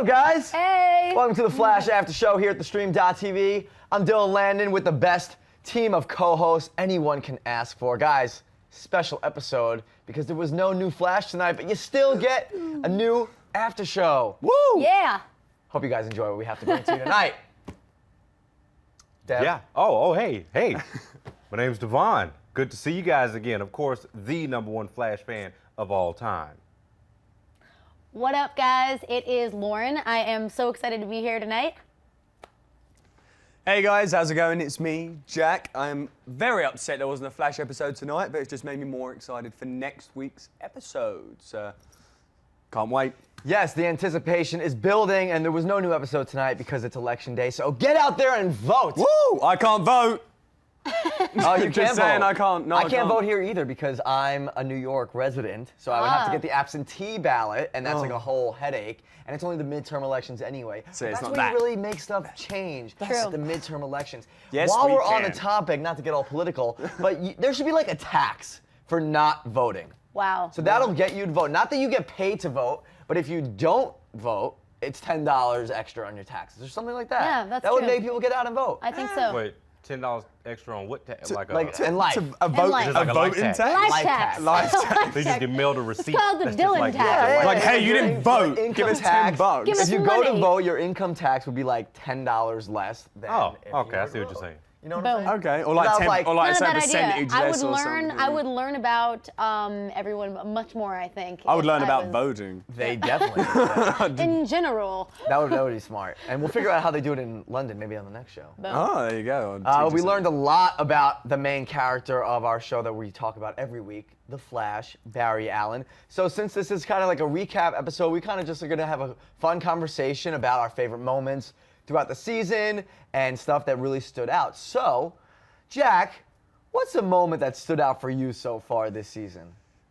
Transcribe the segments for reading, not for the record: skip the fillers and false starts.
up, guys? Hey! Welcome to the Flash After Show here at the Stream.tv. I'm Dylan Landon with the best team of co-hosts anyone can ask for. Guys, special episode because there was no new Flash tonight, but you still get a new After Show. Woo! Yeah. Hope you guys enjoy what we have to bring to you tonight. Dev? Yeah. Oh, hey. My name's Devon. Good to see you guys again. Of course, the #1 Flash fan of all time. What up, guys? It is Lauren. I am so excited to be here tonight. Hey guys, how's it going? It's me, Jack. I'm very upset there wasn't a Flash episode tonight, but it's just made me more excited for next week's episodes. Can't wait. Yes, the anticipation is building, and there was no new episode tonight because it's election day, so get out there and vote! Woo! I can't vote! Oh, you Just can't saying vote. I can't. No, I can't vote here either because I'm a New York resident, so I would have to get the absentee ballot, and that's like a whole headache. And it's only the midterm elections anyway. So it's that's not where that. you really make stuff change. True. At the midterm elections. Yes, While we we're on the can. topic, not to get all political, but there should be like a tax for not voting. Wow. So that'll get you to vote. Not that you get paid to vote, but if you don't vote, it's $10 extra on your taxes or something like that. Yeah, that's That would true. make people get out and vote. I think so. Wait, $10 extra on what tax? Like in life. A vote, life. Just like a a life voting tax. tax? Life tax. Life tax. They just get mailed a receipt. called the that's just Dylan like tax. that. Like, hey, you didn't vote. Income Give us tax. $10. Give us If you go to money. vote, your income tax would be like $10 less than. Oh, if okay, you I were see to what you're vote. saying. You know what I'm Boom. saying? Okay, or That like, was like- or like Not a say bad percentage idea. I less would or learn. something. I would learn about everyone much more. I think. I would if learn about was- voting. They definitely. do that. In general. That would be smart, and we'll figure out how they do it in London, maybe on the next show. Boom. Oh, there you go. We learned a lot about the main character of our show that we talk about every week, The Flash, Barry Allen. So since this is kind of like a recap episode, we kind of just are going to have a fun conversation about our favorite moments throughout the season and stuff that really stood out. So, Jack, what's a moment that stood out for you so far this season?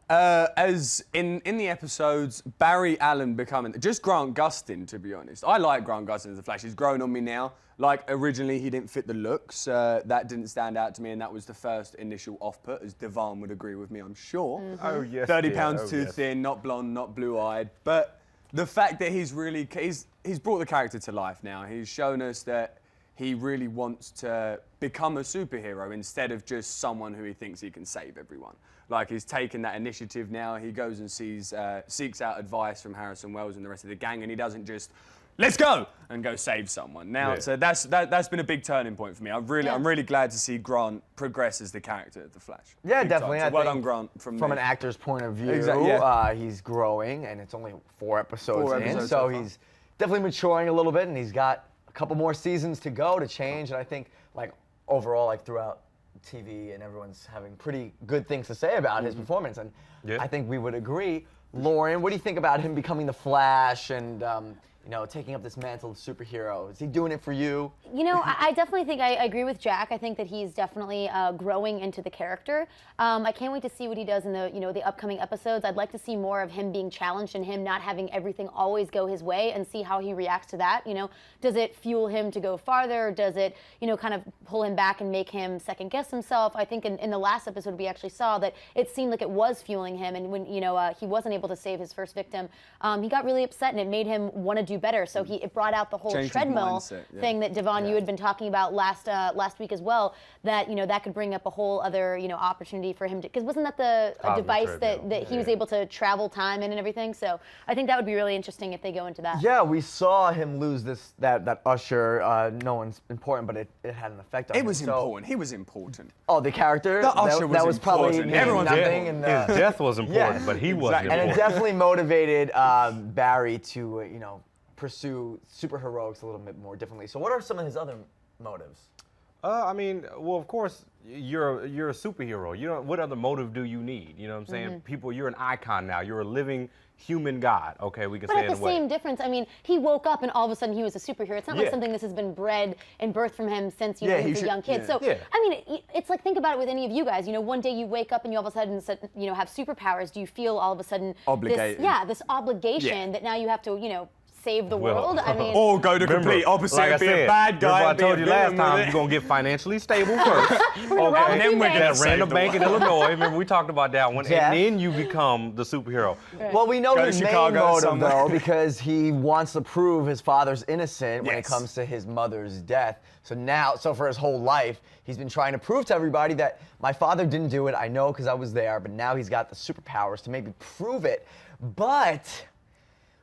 As in the episodes, Barry Allen becoming just Grant Gustin, to be honest. I like Grant Gustin as the Flash. He's grown on me now. Like originally, he didn't fit the looks. That didn't stand out to me, and that was the first initial off-put, as Devon would agree with me, I'm sure. Oh, yes. 30 dear. pounds Oh, too yes. thin, not blonde, not blue-eyed. But the fact that he's brought the character to life now. He's shown us that he really wants to become a superhero instead of just someone who he thinks he can save everyone. Like, he's taken that initiative now. He goes and seeks out advice from Harrison Wells and the rest of the gang, and he doesn't just, let's go, and go save someone. Now, Yeah. so that's been a big turning point for me. I'm really glad to see Grant progress as the character of the Flash. Yeah, Big time. definitely. So I well think done, Grant. From an me. actor's point of view, Exactly, yeah. he's growing, and it's only 4 episodes Four in, episodes so so far. he's definitely maturing a little bit, and he's got a couple more seasons to go to change. And I think, like overall, like throughout TV, and everyone's having pretty good things to say about his performance, and Yeah. I think we would agree. Lauren, what do you think about him becoming the Flash and taking up this mantle of superhero? Is he doing it for you? You know, I definitely think I agree with Jack. I think that he's definitely growing into the character. I can't wait to see what he does in the upcoming episodes. I'd like to see more of him being challenged and him not having everything always go his way, and see how he reacts to that. You know, does it fuel him to go farther? Does it, kind of pull him back and make him second guess himself? I think in the last episode we actually saw that it seemed like it was fueling him, and when he wasn't able to save his first victim, he got really upset, and it made him want to do better. So it brought out the whole Changed his treadmill mindset, yeah. thing that Devon, you had been talking about last week as well. That that could bring up a whole other opportunity for him to, because wasn't that a Cosmic device that treadmill, he was able to travel time in and everything? So I think that would be really interesting if they go into that. Yeah, we saw him lose that usher. No one's important, but it had an effect on him. It was So- important. He was important. Oh, the character? The usher that was was probably important. meaning Everyone's nothing. important. And, His death was important, yeah. but he wasn't Exactly. and it important. definitely motivated Barry to, pursue superheroics a little bit more differently. So what are some of his other motives? I mean, well, of course, you're a superhero. What other motive do you need? You know what I'm saying? People, you're an icon now. You're a living human god. Okay, we can But say at it the in a way. same difference, I mean, he woke up and all of a sudden he was a superhero. It's not like Yeah. something this has been bred and birthed from him since Yeah, he he was a should- young kid. yeah. So Yeah. I mean, it's like, think about it with any of you guys. One day you wake up and you all of a sudden have superpowers. Do you feel all of a sudden Obligated. this obligation Yeah. that now you have to save the world. I mean, Or go the complete opposite like and be I said, a bad guy. remember I and be told a you last villain with time it. you're gonna get financially stable first. rob a And few then we banks. that Save random the bank in world. Illinois. Remember we talked about that one, Jeff? and then you become the superhero. Well, we know Go to his main Chicago motive, somewhere. though, because he wants to prove his father's innocent when it Yes. comes to his mother's death. So for his whole life, he's been trying to prove to everybody that my father didn't do it. I know because I was there, but now he's got the superpowers to maybe prove it. But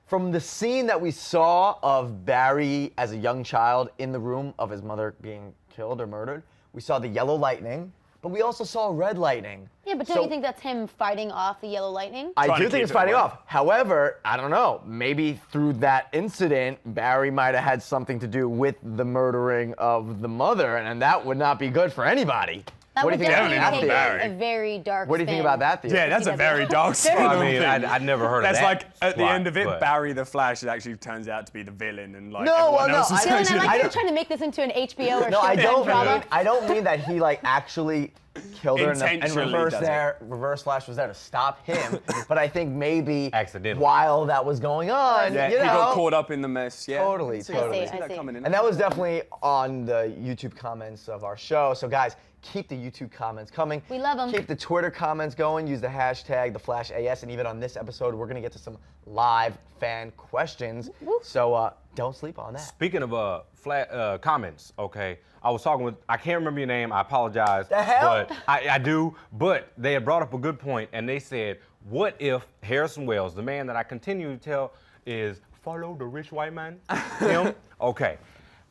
from the scene that we saw of Barry as a young child in the room of his mother being killed or murdered, we saw the yellow lightning, but we also saw red lightning. yeah, but don't you think that's him fighting off the yellow lightning? I Trying do to think keep it's it fighting away. off. However, I don't know. Maybe through that incident, Barry might have had something to do with the murdering of the mother, and that would not be good for anybody. That What do would you think about definitely that take theory? a very dark What do you think spin. about that theory? Yeah, that's a He very doesn't- dark spin. I on mean, things. I'd never heard That's of that. like at the plot, end of it, but- Barry the Flash actually turns out to be the villain, and like No, well, everyone no, else is I- Dylan, I actually- like you're trying to make this into an HBO or No, I Showtime don't drama. mean. I don't mean that he like actually killed her and Intentionally does Reverse Flash was there to stop him. But I think maybe Accidentally. while that was going on, Yeah, you he know, got caught up in the mess. Yeah, Totally, I see totally. that I see. coming in. And that was definitely on the YouTube comments of our show. So guys, keep the YouTube comments coming. We love 'em. Keep the Twitter comments going. Use the hashtag #TheFlashAS. And even on this episode, we're gonna get to some live fan questions. So don't sleep on that. Speaking of comments, okay, I was talking with, I can't remember your name, I apologize. The hell? But I do, but they had brought up a good point, and they said, what if Harrison Wells, the man that I continue to tell is, follow the rich white man, him? Okay,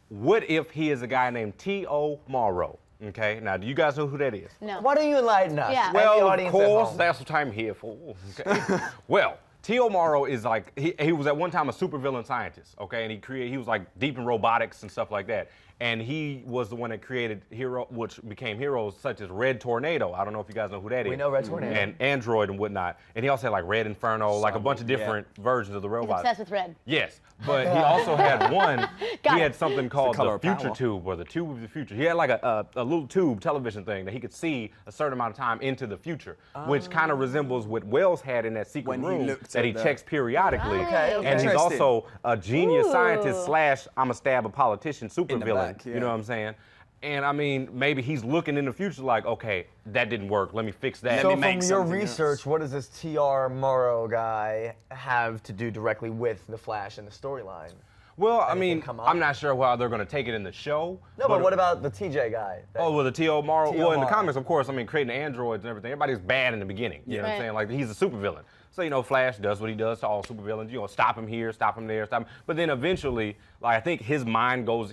what if he is a guy named T.O. Morrow? Okay, now do you guys know who that is? No. Why don't you enlighten us? Yeah. And the Well, of audience at course, home? that's what I'm here for. Okay. Well, T.O. Morrow is like, he was at one time a supervillain scientist, okay? And he was like deep in robotics and stuff like that. And he was the one that created which became heroes such as Red Tornado. I don't know if you guys know who that is. We know Red Tornado. And Android and whatnot. And he also had like Red Inferno, like a bunch of yeah. different versions of the He's robots. obsessed with red. Yes, but he also had one. Got He it. had something called color the of Future power. Tube, or the Tube of the Future. He had like a little tube television thing that he could see a certain amount of time into the future, which kind of resembles what Wells had in that secret When he room looked that at he the- checks periodically. Okay, And he's Interesting. also a genius Ooh. scientist / I'm a stab a politician supervillain. back, You yeah. know what I'm saying? And I mean, maybe he's looking in the future like, okay, that didn't work. Let me fix that. So me from make your something research, else. what does this T.R. Morrow guy have to do directly with the Flash and the storyline? Well, I Anything mean, come up? I'm not sure how they're going to take it in the show. No, but what about the TJ guy? Oh, well, the T.O. Morrow. T.O. Well, in the Morrow. comics, of course, I mean, creating androids and everything, everybody's bad in the beginning. You know what I'm Right. saying? Like, he's a supervillain. So, you know, Flash does what he does to all supervillains. You know, stop him here, stop him there, stop him. But then eventually, like, I think his mind goes,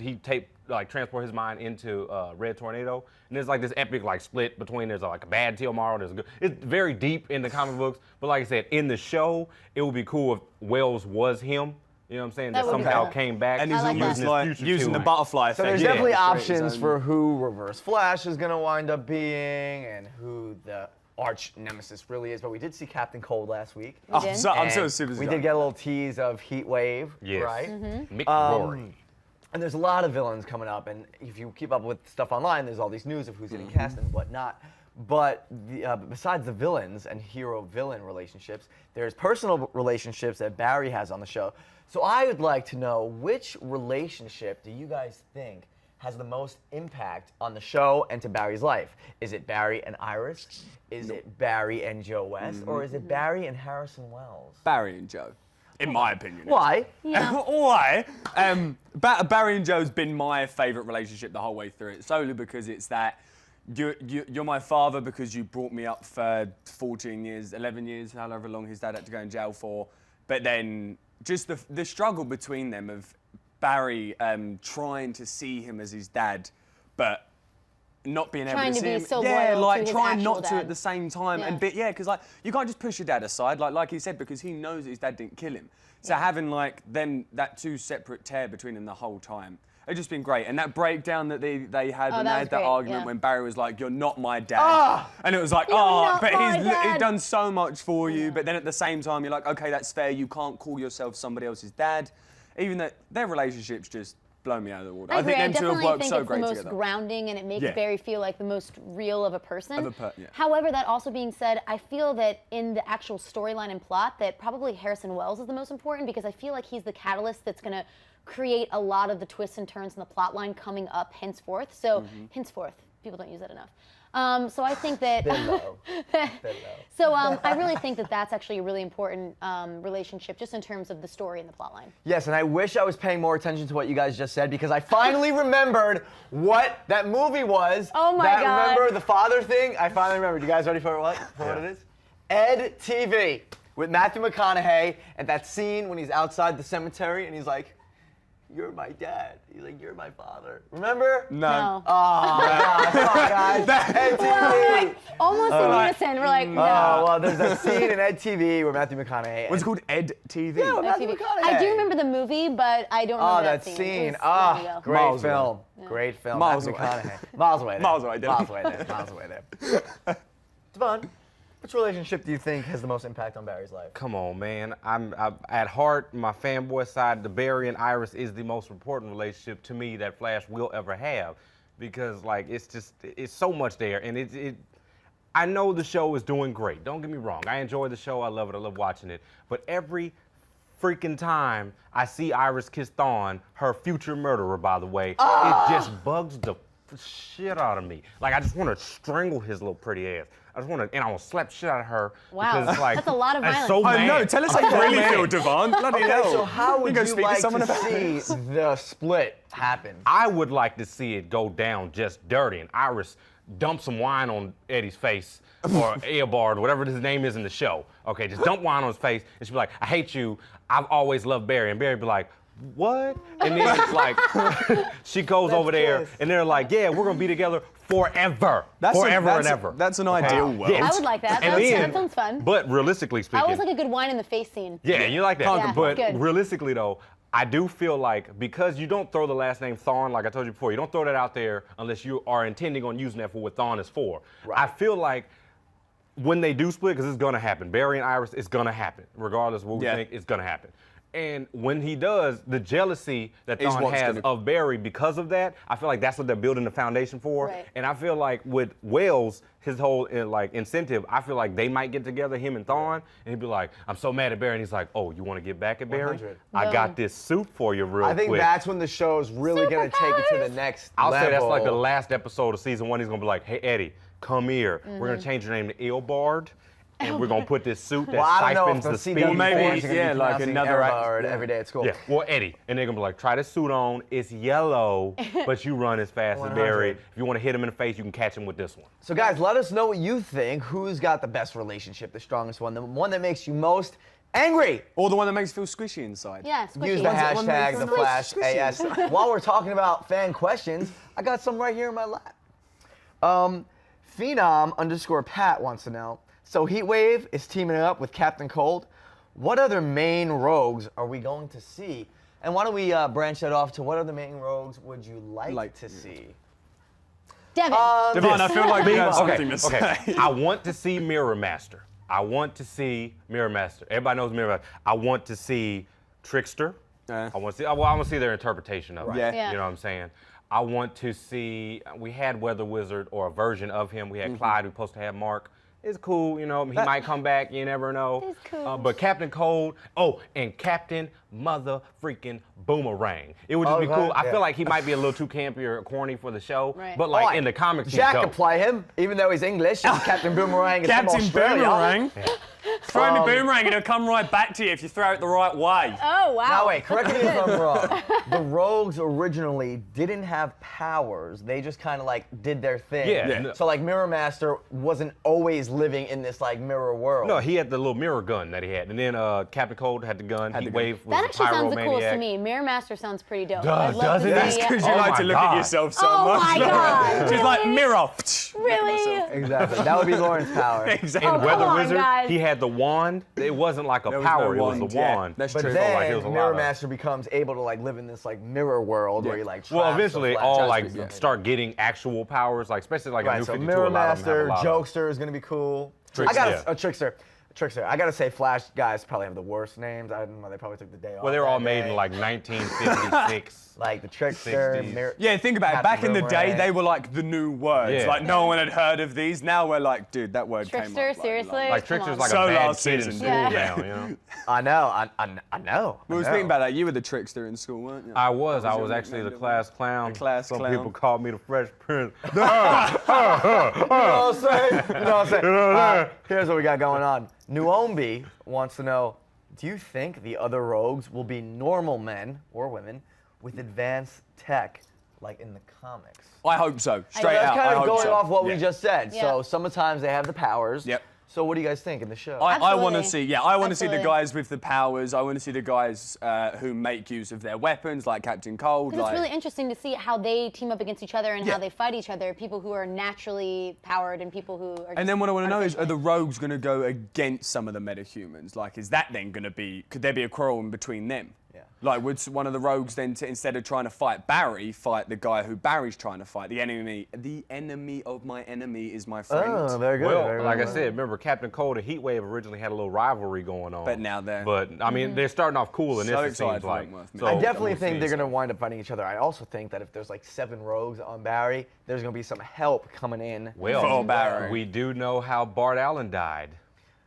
transport his mind into Red Tornado. And there's like this epic, like, split between, there's like a bad T.O. Morrow, there's a good. It's very deep in the comic books. But like I said, in the show, it would be cool if Wells was him. You know what I'm saying? That That would be somehow cool. came back. And he's I like almost that. like future using too. the butterfly effect. So there's Yeah. definitely to create his options own- for who Reverse Flash is going to wind up being and who the arch nemesis really is. But we did see Captain Cold last week. We did. I'm so And super. we did get a little tease of Heat Wave, Yes. right? Mm-hmm. Mick Rory. And there's a lot of villains coming up, and if you keep up with stuff online, there's all these news of who's getting cast and whatnot. But besides the villains and hero-villain relationships, there's personal relationships that Barry has on the show. So I would like to know, which relationship do you guys think has the most impact on the show and to Barry's life? Is it Barry and Iris? Is it Barry and Joe West? Or is it Barry and Harrison Wells? Barry and Joe, in my opinion. Why? Yeah. Why? Barry and Joe's been my favourite relationship the whole way through it, solely because it's that you're my father because you brought me up for 14 years, 11 years, however long his dad had to go in jail for. But then just the struggle between them of Barry trying to see him as his dad, but not being Trying able to to see be him. so yeah, loyal like to his trying actual not to dad. at the same time. Yeah. And because like you can't just push your dad aside, like he said, because he knows that his dad didn't kill him. So having like them that two separate tear between them the whole time. It's just been great. And that breakdown that they had when that they was had that great, argument yeah. when Barry was like, "You're not my dad." And it was like, not but my he's dad." done so much for you. But then at the same time, you're like, okay, that's fair. You can't call yourself somebody else's dad. Even that their relationship's just blown me out of the water. I agree. think I them two have definitely worked think so it's the great most together. grounding, and it makes Yeah. Barry feel like the most real of a person. Yeah. However, that also being said, I feel that in the actual storyline and plot, that probably Harrison Wells is the most important, because I feel like he's the catalyst that's going to create a lot of the twists and turns in the plot line coming up henceforth. So, henceforth, people don't use that enough. So I think that. So I really think that that's actually a really important relationship, just in terms of the story and the plot line. Yes, and I wish I was paying more attention to what you guys just said, because I finally remembered what that movie was. Oh my God. Remember the father thing? I finally remembered. You guys ready for what it is? Ed TV with Matthew McConaughey, and that scene when he's outside the cemetery and he's like, "You're my dad." He's like, "You're my father." Remember? No. Oh, God, come on, guys. Ed TV. Almost in unison. We're like, no. Oh, well, there's that scene in Ed TV where Matthew McConaughey. What's it called? Ed TV? Yeah, Matthew TV. McConaughey. I do remember the movie, but I don't remember that scene. scene. It was long ago. Great Miles film. Great film. Miles Matthew away. McConaughey. Miles away there. Miles away, Dylan. Miles away there. Miles away there. Devon, which relationship do you think has the most impact on Barry's life? Come on, man. I'm at heart, my fanboy side, the Barry and Iris is the most important relationship to me that Flash will ever have, because like it's so much there, and I know the show is doing great. Don't get me wrong. I enjoy the show. I love it. I love watching it. But every freaking time I see Iris kiss Thawne, her future murderer, by the way, it just bugs the shit out of me. Like, I just want to strangle his little pretty ass. I just want to, and I want to slap shit out of her. Wow, because, like, that's a lot of I'm violence. so I mad. know. Tell us how you really feel, Devon. Bloody Okay, hell. so how would go you speak like to someone to about see this? the split happen? I would like to see it go down just dirty, and Iris dump some wine on Eddie's face, or Eobard, whatever his name is in the show. Okay, just dump wine on his face, and she'd be like, "I hate you. I've always loved Barry." And Barry would be like, "What?" And then it's like, she goes over there, kiss. and they're like, "Yeah, we're gonna be together forever, That's forever a, and ever." That's an ideal world. Yeah. I would like that. And That sounds fun. But realistically I speaking, always like a good wine in the face scene. yeah, you like that. Yeah, but good. realistically, though, I do feel like, because you don't throw the last name Thawne, like I told you before, you don't throw that out there unless you are intending on using that for what Thawne is for. Right. I feel like when they do split, because it's going to happen, Barry and Iris, it's going to happen. Regardless of what we think, it's going to happen. And when he does, the jealousy that Is Thawne what's has gonna- of Barry because of that, I feel like that's what they're building the foundation for. Right. And I feel like with Wells, his whole incentive, I feel like they might get together, him and Thawne, and he'd be like, "I'm so mad at Barry," and he's like, "Oh, you want to get back at Barry? 100. I Boom. got this suit for you real I think quick." that's when the show's really going to take it to the next I'll level. say that's like the last episode of season 1. He's gonna be like, "Hey Eddie, come here. We're gonna change your name to Eobard, and we're gonna put this suit that Well, I don't know if siphons the the CW speed." maybe, fans are gonna be yeah, like pronouncing another Everwood act- every day at school. Yeah, well, Eddie. And they're gonna be like, "Try this suit on. It's yellow, but you run as fast as 100. Barry. If you want to hit him in the face, you can catch him with this one." So guys, let us know what you think. Who's got the best relationship, the strongest one, the one that makes you most angry? Or the one that makes you feel squishy inside. Yeah, squishy. Use the One that hashtag makes #TheFlashAS. While we're talking about fan questions, I got some right here in my lap. Phenom_Pat wants to know, so Heatwave is teaming up with Captain Cold. What other main rogues are we going to see? And why don't we branch that off to what other main rogues would you like to see? Devin. Devon, I feel like we have something to say. Okay. I want to see Mirror Master. I want to see Mirror Master. Everybody knows Mirror Master. I want to see Trickster. I want to see their interpretation of it. Yeah. Yeah. You know what I'm saying? I want to see. We had Weather Wizard, or a version of him. We had Clyde. We were supposed to have Mark. It's cool, you know. He might come back. You never know. It's cool. But Captain Cold. Oh, and Captain Mother Freaking Boomerang. It would just be Okay, cool. I yeah. feel like he might be a little too campy or corny for the show. Right. But like Alright, in the comics, he's Jack dope. could play him, even though he's English. Captain Boomerang is from Captain Australia. Boomerang. Throw me boomerang and it'll come right back to you if you throw it the right way. Oh, wow. Now wait, correct me if I'm wrong. The rogues originally didn't have powers. They just kind of like did their thing. Yeah. So like Mirror Master wasn't always living in this like mirror world. No, he had the little mirror gun that he had, and then Captain Cold had the gun. Had the gun. Heatwave was That a actually sounds the coolest to pyromaniac. me. Mirror Master sounds pretty dope. Does, I'd love to doesn't it? see That's Because it. you Oh like my to look God. at yourself so Oh much. my God, She's like, really? mirror. Really? Exactly. That would be Lauren's power. Exactly. In Oh, come Weather on, Wizard, guys. he had the wand. It wasn't like a There was no power, it was wand, a yeah. wand. That's But true. then like it was a lot Mirror of- Master becomes able to like live in this like mirror world where he like Well, traps the eventually, Flash. all like yeah. start getting actual powers, like especially like a Right, New so 52. Mirror a lot of them have Master, a lot of them. Jokester is gonna be cool. Trickster, I got yeah. a Trickster. Trickster. I gotta say, Flash guys probably have the worst names. I don't know. They probably took the day off. Well, they were all that made day. in like 1956. Like the Trickster. 60s. Yeah, think about it. Back in the day, they were like the new words. Yeah. Like no one had heard of these. Now we're like, dude, that word Trickster, came up. seriously? Like Come Trickster's on. like So a bad last kid in season, school yeah. now, you know? I know. I know. We was thinking about that. You were the trickster in school, weren't you? I was your actually the nickname? class clown. The class Some clown. people called me the Fresh Prince. You know what I'm saying? You know what I'm saying? Here's what we got going on. Nuombi wants to know, do you think the other rogues will be normal men or women with advanced tech like in the comics? I hope so. Straight That's out. kind I of hope going so. off what we Yeah. just said. Yeah. So sometimes they have the powers. Yep. So what do you guys think in the show? I want to Absolutely. see, I want to see the Absolutely. guys with the powers. I want to see the guys who make use of their weapons, like Captain Cold. Because Like, it's really interesting to see how they team up against each other and Yeah. how they fight each other. People who are naturally powered and people who are. and then what I want to know is, are artificially. the rogues going to go against some of the metahumans? Like, is that then going to be? Could there be a quarrel in between them? Yeah. Like, would one of the rogues then, instead of trying to fight Barry, fight the guy who Barry's trying to fight? The enemy of my enemy is my friend. Oh, very good. Well, very like I good. said, remember Captain Cold and Heatwave originally had a little rivalry going on. But now they're- But I mean, they're starting off cool in So this. It excited seems for like. Wentworth, man. So, I definitely we'll think see. they're going to wind up fighting each other. I also think that if there's like 7 rogues on Barry, there's going to be some help coming in. Well, For Barry. we do know how Bart Allen died.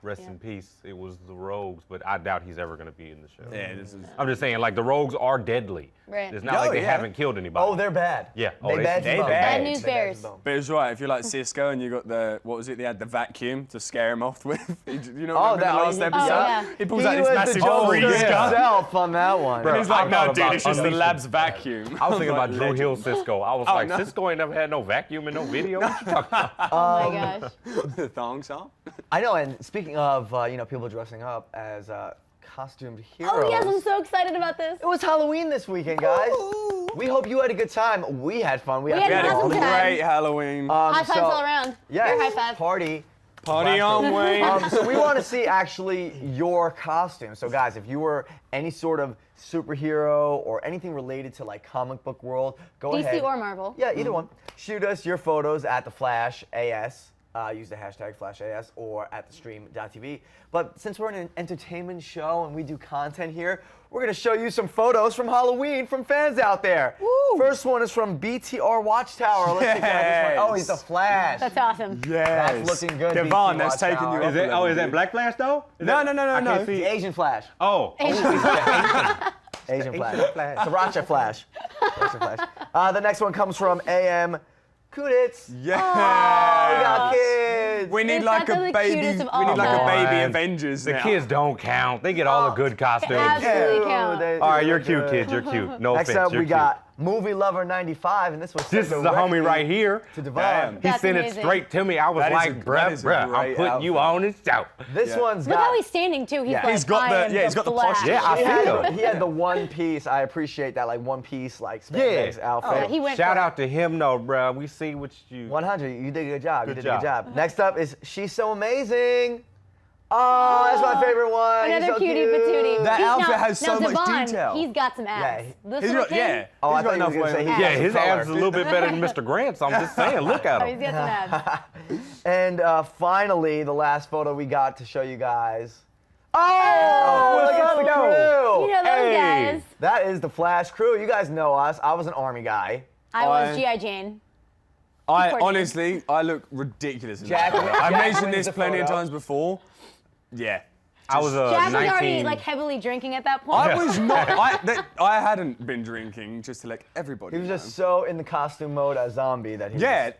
Rest in peace. It was the Rogues, but I doubt he's ever going to be in the show. Yeah, this is. I'm just saying, like the Rogues are deadly. Right. It's not Oh, like they yeah. haven't killed anybody. Oh, they're bad. Yeah. They Oh, bad. they as bone. bad. Bad news They bad as bears. bone. But it's right. If you're like Cisco and you got the they had the vacuum to scare him off with. You know, Oh, remember the last episode? yeah. He pulls He out this was massive the Joker freeze gun. himself on that one. Bro, And he's like, I no, thought dude, about it's just the unleashing- lab's vacuum. I was thinking like, about Drew legend. Hill Cisco. I was Oh, like, no. Cisco ain't never had no vacuum in no video. What you talking about? Oh my gosh. The thongs are. I know, and speaking of, people dressing up as costumed heroes. Oh yes, I'm so excited about this. It was Halloween this weekend, guys. We hope you had a good time. We had fun. We had We had an a awesome fun. time. great Halloween. High fives all around. Yes, Air high five. party. Party on, Wayne. So we want to see actually your costume. So guys, if you were any sort of superhero or anything related to like comic book world, go DC ahead. or Marvel. Yeah, either one. Shoot us your photos at the Flash AS. Use the hashtag FlashAS or at thestream.tv. But since we're an entertainment show and we do content here, we're going to show you some photos from Halloween from fans out there. Woo. First one is from BTR Watchtower. Let's check out this one. Oh, he's the Flash. That's awesome. Yes. That's looking good, Devon, BT that's taking you Watchtower. up. Is it? Oh, is that Black Flash though? Is No, that- no, I no. can't see. The Asian Flash. Oh. Asian Flash. Sriracha Flash. Sriracha Flash. The next one comes from AM Kuditz. Yeah. We got kids. We need Dude, like that's a the baby. cutest of We need all like a time. baby Come on. Avengers. The now. kids don't count. They get all the good costumes. Absolutely Ew, count. All right, you're cute, kids. You're cute. No Next offense. up, you're we cute. got Movie Lover 95, and this was This is sent the homie directly right here. to Devon. Damn. He That's sent amazing. it straight to me. I was That is like, that bruh, is a I'm great putting you outfit. on this show. This Yeah. one's Look got. how he's standing too. He's Yeah. like, He's got the- I am yeah, he's got the Flash. posture. Yeah, I he feel had, it. he had the one piece. I appreciate that, like one piece, like Yeah. spandex outfit. Yeah, he went Shout for it. out to him, though, bruh. We see what you. 100. You did a good job. You Good did a good job. job. Next up is She's So Amazing. Oh, that's my favorite one. He's Another so cutie cute. patootie. That He's outfit now- has so now much Devon, detail. He's got some abs. Yeah. This He's little got, kid, yeah. Oh, I He's got thought you enough were gonna say weight. he Yeah, Yeah, got his some color. abs is a little bit better than Mr. Grant's. I'm just saying. Look at Oh, he's him. got some abs. And finally, the last photo we got to show you guys. Oh, look at the You crew. know those Hey. guys. That is the Flash crew. You guys know us. I was an Army guy. I was I- G.I. Jane. I Coordinated. honestly, I look ridiculous in Jack- that photo. I've Jack mentioned wins this the plenty of photo. times before. Yeah. I was Jack was 19. already like heavily drinking at that point. I was not. I hadn't been drinking, just to let everybody He was know. just so in the costume mode as zombie that he Yeah. was,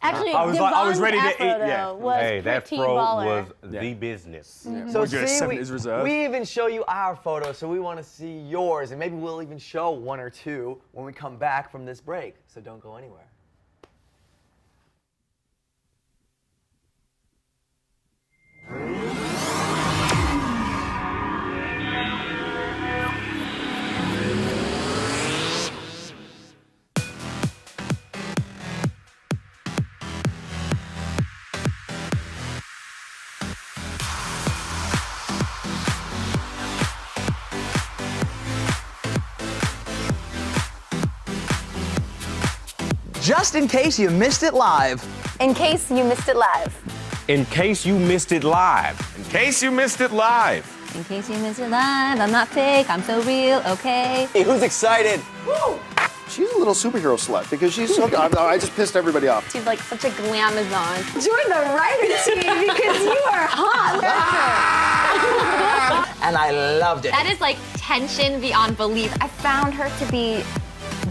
Actually, I was like- I was Devon's ready to afro, eat, yeah. though, was Hey, that pretty fro baller. was Yeah. the business. So Would you see, accept we, his reserve? we even show you our photos, so we want to see yours, and maybe we'll even show one or two when we come back from this break. So don't go anywhere. Just in case you missed it live. In case you missed it live. In case you missed it live. In case you missed it live. In case you missed it live, I'm not fake, I'm so real, okay? Hey, who's excited? Woo! She's a little superhero slut because she's so. I just pissed everybody off. She's like such a glamazon. Join the writing team because you are hot. And I loved it. That is like tension beyond belief. I found her to be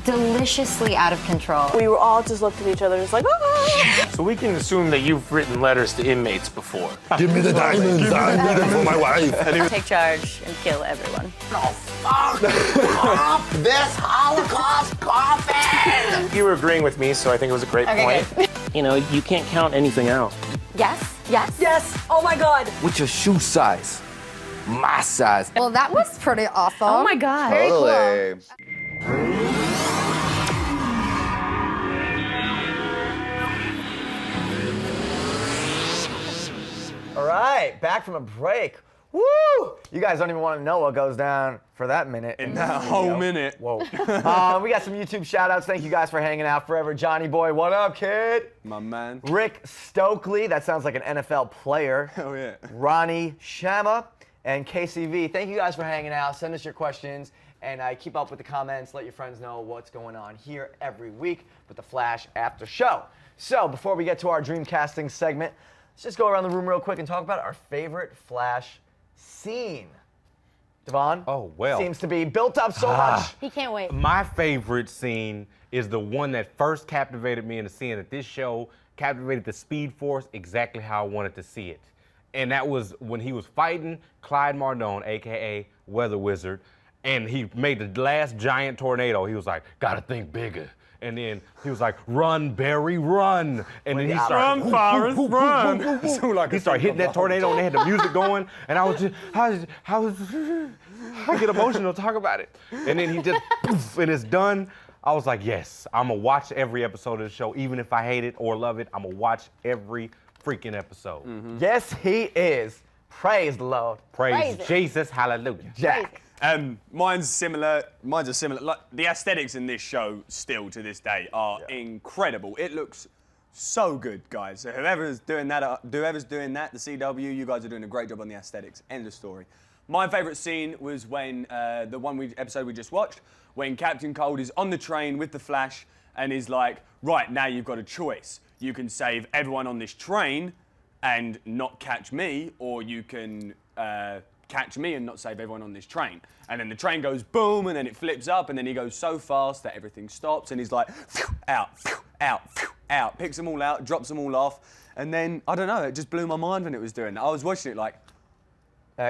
deliciously out of control. We were all just looked at each other, just like, ah. So we can assume that you've written letters to inmates before. Give me the diamonds. I need them for my wife. Take charge and kill everyone. Fuck off this Holocaust coffin! You were agreeing with me, so I think it was a great point. Good. You know, you can't count anything out. Yes, yes. Yes, oh my God. What's your shoe size? My size. Well, that was pretty awesome. Oh my God. Very cool. All right, back from a break. Woo! You guys don't even want to know what goes down for that minute. In that whole minute. Whoa. We got some YouTube shout-outs. Thank you guys for hanging out forever. Johnny Boy, what up, kid? My man. Rick Stokely, that sounds like an NFL player. Oh, yeah. Ronnie Shama and KCV. Thank you guys for hanging out. Send us your questions and keep up with the comments. Let your friends know what's going on here every week with the Flash After Show. So before we get to our dream casting segment, let's just go around the room real quick and talk about our favorite Flash scene. Devon? Oh, well. Seems to be built up so much. He can't wait. My favorite scene is the one that first captivated me in the scene that this show captivated the Speed Force exactly how I wanted to see it. And that was when he was fighting Clyde Mardone, a.k.a. Weather Wizard, and he made the last giant tornado. He was like, gotta think bigger. And then he was like, run, Barry, run. And then he started, Run, Forrest, run. he started hitting that tornado and they had the music going. And I was just, I get emotional talk about it. And then he just, poof, and it's done. I was like, yes, I'm gonna watch every episode of the show. Even if I hate it or love it, I'm gonna watch every freaking episode. Yes, he is. Praise the Lord. Praise Praise it. Jesus, hallelujah. Jack. Mine's similar. Like the aesthetics in this show, still to this day, are incredible. It looks so good, guys. So whoever's doing that, the CW, you guys are doing a great job on the aesthetics. End of story. My favourite scene was when episode we just watched, when Captain Cold is on the train with the Flash and is like, right, now you've got a choice. You can save everyone on this train and not catch me, or you can catch me and not save everyone on this train. And then the train goes boom, and then it flips up, and then he goes so fast that everything stops, and he's like, phew, out, phew, out, phew, out, picks them all out, drops them all off, and then, I don't know, it just blew my mind when it was doing that. I was watching it like,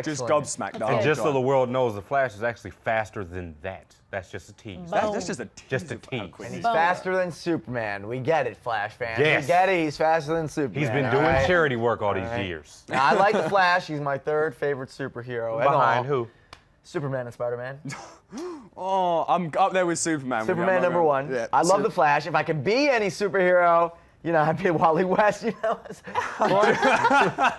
just gobsmacked. And just so the world knows, the Flash is actually faster than that. That's just a tease. That's just a tease. Just a tease. And he's faster than Superman. We get it, Flash fans. Yes. We get it. He's faster than Superman. He's been doing charity work all these years. Now, I like the Flash. He's my third favorite superhero. Behind who? Superman and Spider-Man. Oh, I'm up there with Superman. Superman number one. Yeah. I love the Flash. If I could be any superhero, you know, I'd be Wally West. You know,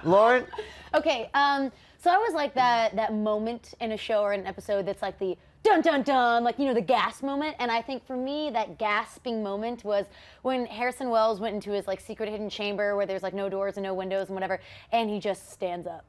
Lauren. Okay, so I always like that moment in a show or an episode that's like the dun dun dun, like, you know, the gasp moment. And I think for me, that gasping moment was when Harrison Wells went into his like secret hidden chamber where there's like no doors and no windows and whatever, and he just stands up.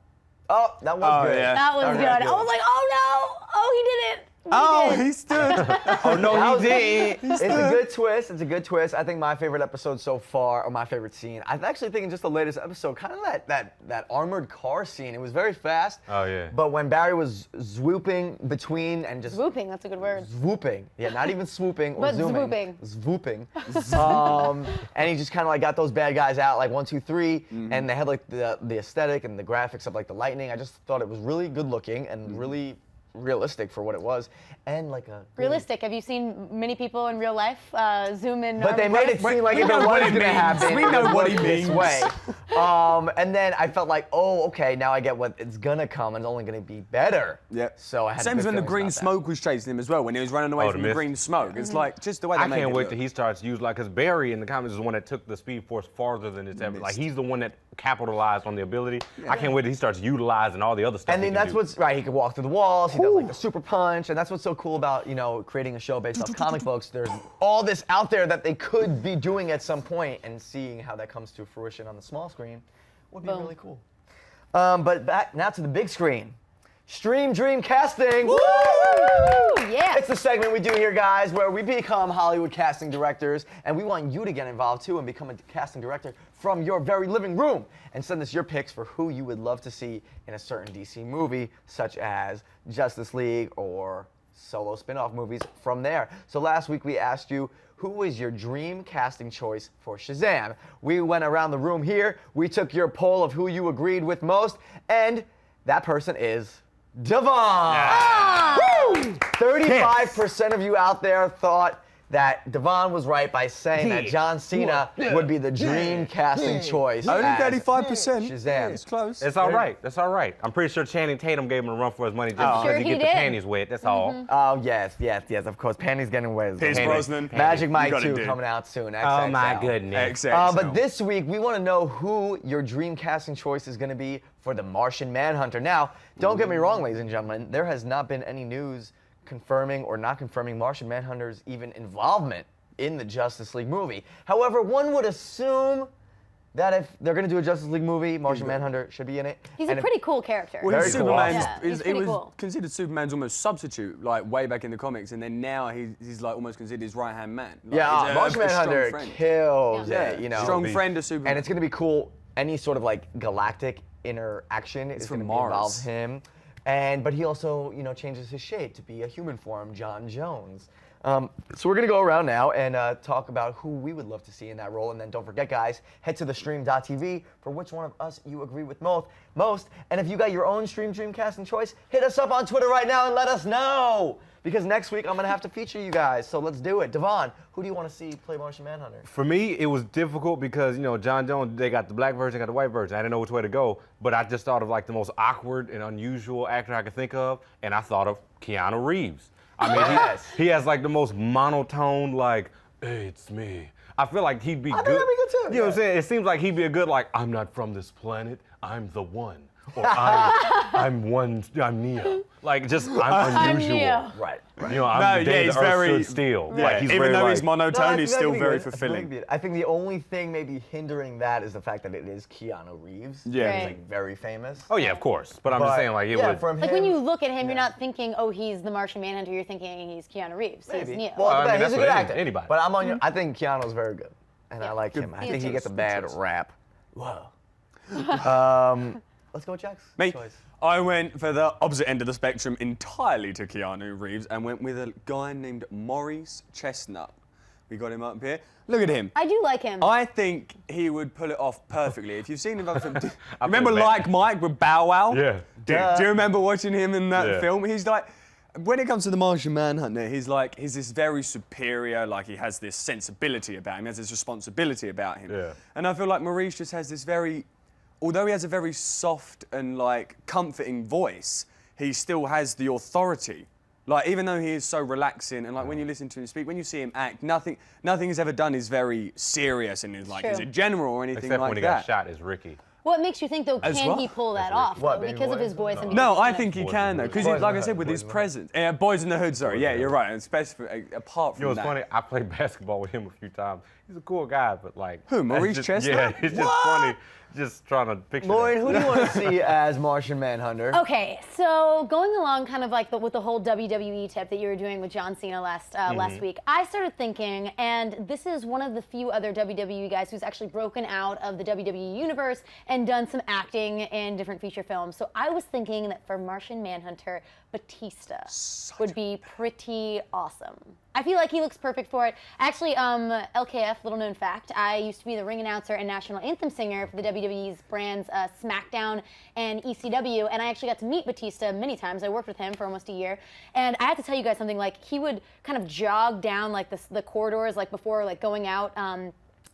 Oh, that was good. Yeah. That was good. I was like, oh no, oh, he did it. He stood. Oh, no, he did. It's a good twist. It's a good twist. I think my favorite episode so far, or my favorite scene, I actually think in just the latest episode, kind of that armored car scene. It was very fast. Oh, yeah. But when Barry was swooping between and just Swooping, that's a good word. swooping. Yeah, not even swooping or But zooming. swooping. Swooping. And he just kind of like got those bad guys out like 1, 2, 3, and they had like the aesthetic and the graphics of like the lightning. I just thought it was really good looking and really realistic for what it was, and like a Realistic. Have you seen many people in real life zoom in? But they made it seem like if it was going to happen, We know what he this means. way. And then I felt like, oh, okay, now I get what it's gonna come, and it's only gonna be better. Yeah. So I had Same good as when the feelings green about that. smoke was chasing him as well, when he was running away Oh, from the the mist. green smoke. It's like just the way they I made can't it wait look. till he starts using, like, because Barry in the comics is the one that took the Speed Force farther than it's ever. Like, he's the one that capitalized on the ability. I can't wait till he starts utilizing all the other stuff. And then that's what's right. He could walk through the walls. He does like the super punch, and that's what's so cool about, you know, creating a show based off comic books. There's all this out there that they could be doing at some point, and seeing how that comes to fruition on the small screen would be really cool. But back now to the big screen. Stream Dream Casting. Woo! Yeah. It's the segment we do here, guys, where we become Hollywood casting directors, and we want you to get involved too and become a casting director from your very living room, and send us your picks for who you would love to see in a certain DC movie, such as Justice League or solo spin-off movies from there. So last week we asked you, who was your dream casting choice for Shazam? We went around the room here, we took your poll of who you agreed with most, and that person is Devon. Ah! Woo! 35% of you out there thought that Devon was right by saying that John Cena would be the dream casting choice. Only as 35%. Shazam. It's close. It's all right. That's all right. I'm pretty sure Channing Tatum gave him a run for his money just because Sure he he get the did. panties wet. That's all. Oh, yes, of course. Panties getting wet. Pierce Brosnan. Magic Mike You got it, 2 dude. coming out soon. Oh XXL. my goodness. But this week, we want to know who your dream casting choice is going to be for the Martian Manhunter. Now, don't get me wrong, ladies and gentlemen, there has not been any news confirming or not confirming Martian Manhunter's even involvement in the Justice League movie. However, one would assume that if they're going to do a Justice League movie, Martian Manhunter should be in it. He's a pretty cool character. Well, Very cool. Superman's, Yeah, he's it pretty was cool. considered Superman's almost substitute, like way back in the comics, and then now he's like almost considered his right-hand man. Like, Yeah, he's Martian a strong Manhunter friend. kills Yeah, it, you know. strong friend of Superman. And it's going to be cool, any sort of like galactic interaction is from going to involve Mars. him. But he also, you know, changes his shape to be a human form, John Jones. So we're going to go around now and talk about who we would love to see in that role. And then don't forget, guys, head to thestream.tv for which one of us you agree with most. And if you got your own Stream Dream casting choice, hit us up on Twitter right now and let us know. Because next week I'm going to have to feature you guys. So let's do it. Devon, who do you want to see play Martian Manhunter? For me, it was difficult because, you know, John Jones, they got the black version, they got the white version. I didn't know which way to go, but I just thought of like the most awkward and unusual actor I could think of, and I thought of Keanu Reeves. I mean, he has like the most monotone, like, hey, it's me. I feel like he'd be good. think that'd be good too. You know what I'm saying? It seems like he'd be a good, like, I'm not from this planet, I'm the one. Or I'm Neo. Like, just, I'm unusual. Neo. Right. You know, I'm the day he's the Earth very stood still. Yeah, Like, he's even very, though like, he's monotone, he's still very I fulfilling. think the only thing maybe hindering that is the fact that it is Keanu Reeves. Yeah. He's Right. like very famous. Oh, yeah, of course. But I'm just saying, like, it yeah, would. from Like him, when you look at him, you're not thinking, oh, he's the Martian Manhunter. You're thinking he's Keanu Reeves. maybe. He's Neo. Well, I mean, he's that's a what good actor. anybody. But I'm on your. I think Keanu's very good, and I like him. I Good think he choice, gets a good bad choice. rap. Whoa. Let's go with Jack's Me, choice. I went for the opposite end of the spectrum entirely to Keanu Reeves and went with a guy named Maurice Chestnut. We got him up here. Look at him. I do like him. I think he would pull it off perfectly. If you've seen him, remember feel bad. Like Mike with Bow Wow? Yeah. Dude, do you remember watching him in that Yeah. film? He's like, when it comes to the Martian Manhunter, he's this very superior, like he has this sensibility about him, he has this responsibility about him. Yeah. And I feel like Maurice just has this although he has a very soft and like comforting voice, he still has the authority. Like, even though he is so relaxing, and like when you listen to him speak, when you see him act, nothing he's ever done is very serious and is like True. he's a general or anything Except like when he that. got shot as Ricky. What makes you think, though, As can well. he pull that off? What, though, Baby because of Boy? his voice and No, because I of- think he Boys can in the though, because Hood. like I Boys in said, the with Hood, his Boys in the Hood. presence. Yeah, Boys in the Hood. Sorry, yeah, you're right. And especially apart from You know what's that. funny? I played basketball with him a few times. He's a cool guy, but like. Who, Maurice it's just- Chestnut? Yeah, it's just funny. Just trying to picture Lauren, that. who do you want to see as Martian Manhunter? Okay, so going along kind of like with the whole WWE tip that you were doing with John Cena last week, I started thinking, and this is one of the few other WWE guys who's actually broken out of the WWE universe and done some acting in different feature films. So I was thinking that for Martian Manhunter, Batista would be pretty awesome. I feel like he looks perfect for it. Actually, LKF, little known fact, I used to be the ring announcer and national anthem singer for the WWE's brands SmackDown and ECW, and I actually got to meet Batista many times. I worked with him for almost a year, and I have to tell you guys something, like he would kind of jog down like the corridors like before like going out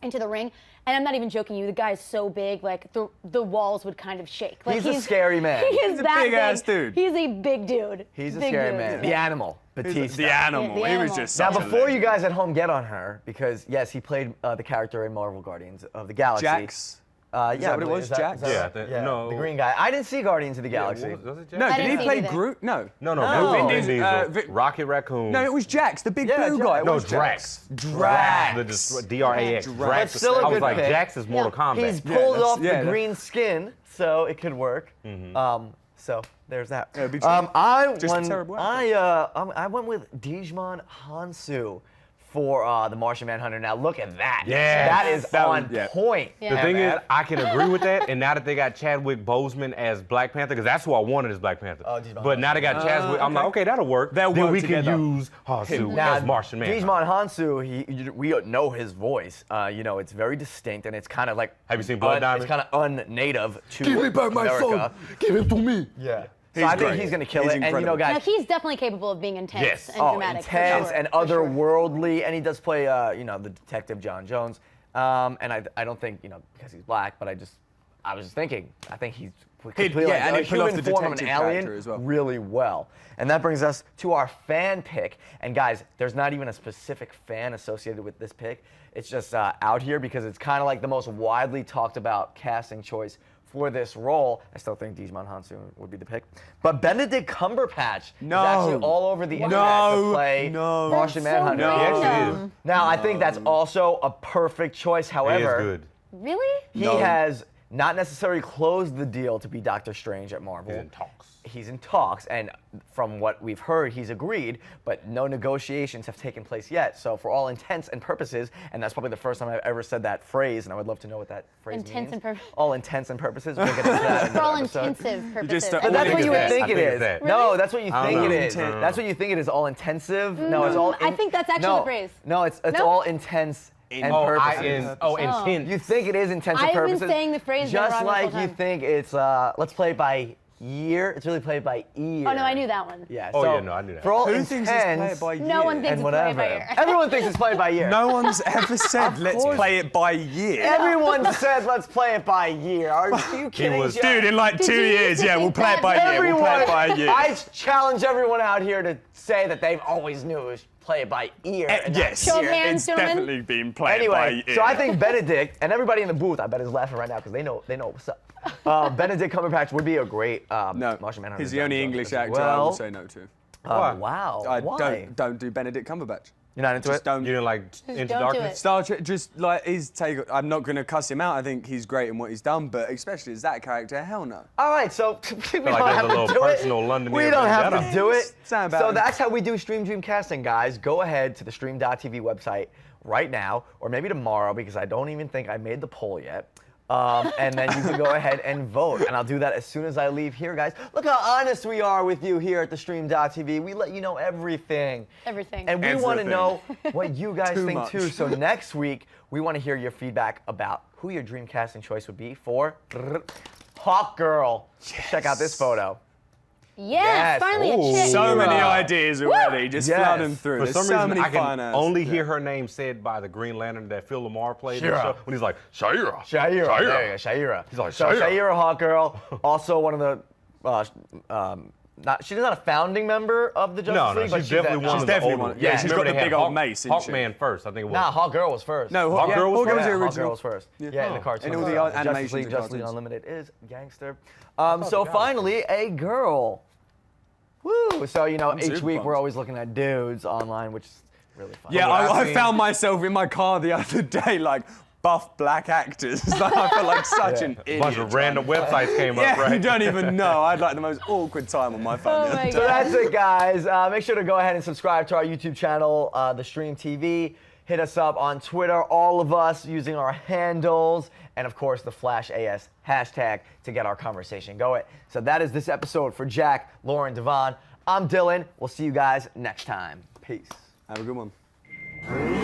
into the ring. And I'm not even joking you, the guy is so big, like the walls would kind of shake. Like, He's a scary man. He is He's a that big-ass dude. He's a big dude. He's a Big scary dude. man. The animal, Batista. The animal. Yeah, the He was animal. just Now, such a before you legend. guys at home get on her, because yes, he played the character in Marvel Guardians of the Galaxy. Jax. Yeah, that what it was, Jack? No. The green guy. I didn't see Guardians of the Galaxy. Was it Jack? No, I did he didn't see play either. Groot? No. No. Vin Diesel, Diesel, Rocket Raccoon. No, it was Jax, the big blue Jax. guy. It No, was Drax. Drax. The D-R-A-X. Drax. That's still a I was good like, pick. Jax is Mortal Kombat. He's pulled off the that's- green skin, so it could work. So there's that. Yeah, it'd be true. Just a terrible actor. I went with Djimon Hounsou for the Martian Manhunter. Now look at that. Yes. That is That on one, yeah. point. Yeah. The thing is, I can agree with that, and now that they got Chadwick Boseman as Black Panther, because that's who I wanted as Black Panther. But now they got Chadwick, I'm like, okay, that'll work. They'll then work we together. can use Hounsou Now, as Martian Manhunter. Djimon Hounsou, we know his voice. It's very distinct, and it's kind of like. Have you seen Blood Diamond? It's kind of unnative to Give me back my America. phone. Give it to me. Yeah. So I think great. he's going to kill He's it. And incredible. Now, guys. he's definitely capable of being intense Yes. and Oh, dramatic. intense for sure, and for sure. otherworldly, and he does play, the detective John Jones. And I don't think, because he's black, but I was just thinking, I think he's completely yeah, and a he'd pull off human the form of an detective alien character as well. really well. And that brings us to our fan pick. And guys, there's not even a specific fan associated with this pick. It's just out here because it's kind of like the most widely talked about casting choice for this role. I still think Djimon Hounsou would be the pick. But Benedict Cumberbatch is actually all over the internet to play Martian That's so Manhunter. random. Now, I think that's also a perfect choice. He However, is good. Really? he has not necessarily closed the deal to be Doctor Strange at Marvel. He's in talks. He's in talks, and from what we've heard, he's agreed, but no negotiations have taken place yet. So for all intents and purposes, and that's probably the first time I've ever said that phrase, and I would love to know what that phrase Intents means. and purposes. All intents and purposes. We'll get into that in For all another episode. intensive purposes. just I don't- But think that's think what it's you would that. think I it think it's is. that. No, that's what you I think don't it know. is. That's what you think it is. All intensive. No, it's all. I think that's actually the phrase. No, it's No? all intense and purposes. Intense. You think it is intensive I've been purposes. saying the phrase just wrong this whole like you time. think it's let's play it by year. It's really played by ear. Oh, no, I knew that one. Yeah. Oh, so yeah, no, I knew that. For all Who intense thinks it's play it by year? No one thinks and it's whatever. played by ear. Everyone thinks it's played by year. No one's ever said, let's play it by year. Everyone said let's play it by year. Are you kidding? was- Jeff? Dude, in like Did 2 you years, used to yeah, we'll think play it that? by year. We'll play it by year. I challenge everyone out here to say that they've always knew it was play it by ear. and not Yes, Show of year. hands, it's gentlemen. definitely been played Anyway, by ear. so I think Benedict and everybody in the booth, I bet is laughing right now because they know what's up. Benedict Cumberbatch would be a great no, Martian Manhunter. he's the only John English Jones as actor I well. would say no to. Wow. I Why? don't do Benedict Cumberbatch. You're not into Just it? don't. You didn't like Into don't do Darkness? it. Star Trek, just like his take. I'm not going to cuss him out. I think he's great in what he's done, but especially as that character, hell no. All right, so we don't like have there's a to little do it. personal London We here, don't but have shut to up. do it. Sound about So it. that's how we do Stream Dream Casting, guys. Go ahead to the Stream.tv website right now, or maybe tomorrow, because I don't even think I made the poll yet. And then you can go ahead and vote. And I'll do that as soon as I leave here, guys. Look how honest we are with you here at the Stream.tv. We let you know everything. Everything. And we want to Everything. know what you guys Too think much. too. So next week, we want to hear your feedback about who your dream casting choice would be for Hawk Girl. Check out this photo. Yes, finally a chick. So many ideas already, just Yes. flooding through. For There's some so reason, many I fine can ass. only hear her name said by the Green Lantern that Phil Lamar played in the Shira. show when he's like, Shira. Shaira. There you go, Shaira. He's like, so Shaira. Shaira Hawkgirl, also one of the, she's not a founding member of the Justice No, League, no, but she's definitely one of the definitely older one. Yeah, she's Remember got they the had big old mace, isn't she? Hawkman first, I think it was. Nah, Hawkgirl was first. No, Hawkgirl was Hawkgirl first? was the Yeah, original. Hawkgirl was first. Yeah, in the cartoon. And all the Justice animations League, and Justice League cartoons. Unlimited is gangster. So finally, a girl. Woo! So, each super week pumped. we're always looking at dudes online, which is really fun. Yeah, I've I seen- found myself in my car the other day, like, buff black actors. I felt like such an idiot. A bunch of random websites came up, Yeah, right? you don't even know. I had like the most awkward time on my phone. Oh the my other So day. that's it, guys. Make sure to go ahead and subscribe to our YouTube channel, The Stream TV. Hit us up on Twitter, all of us, using our handles, and of course, the Flash AS hashtag to get our conversation going. So that is this episode for Jack, Lauren, Devon. I'm Dylan. We'll see you guys next time. Peace. Have a good one.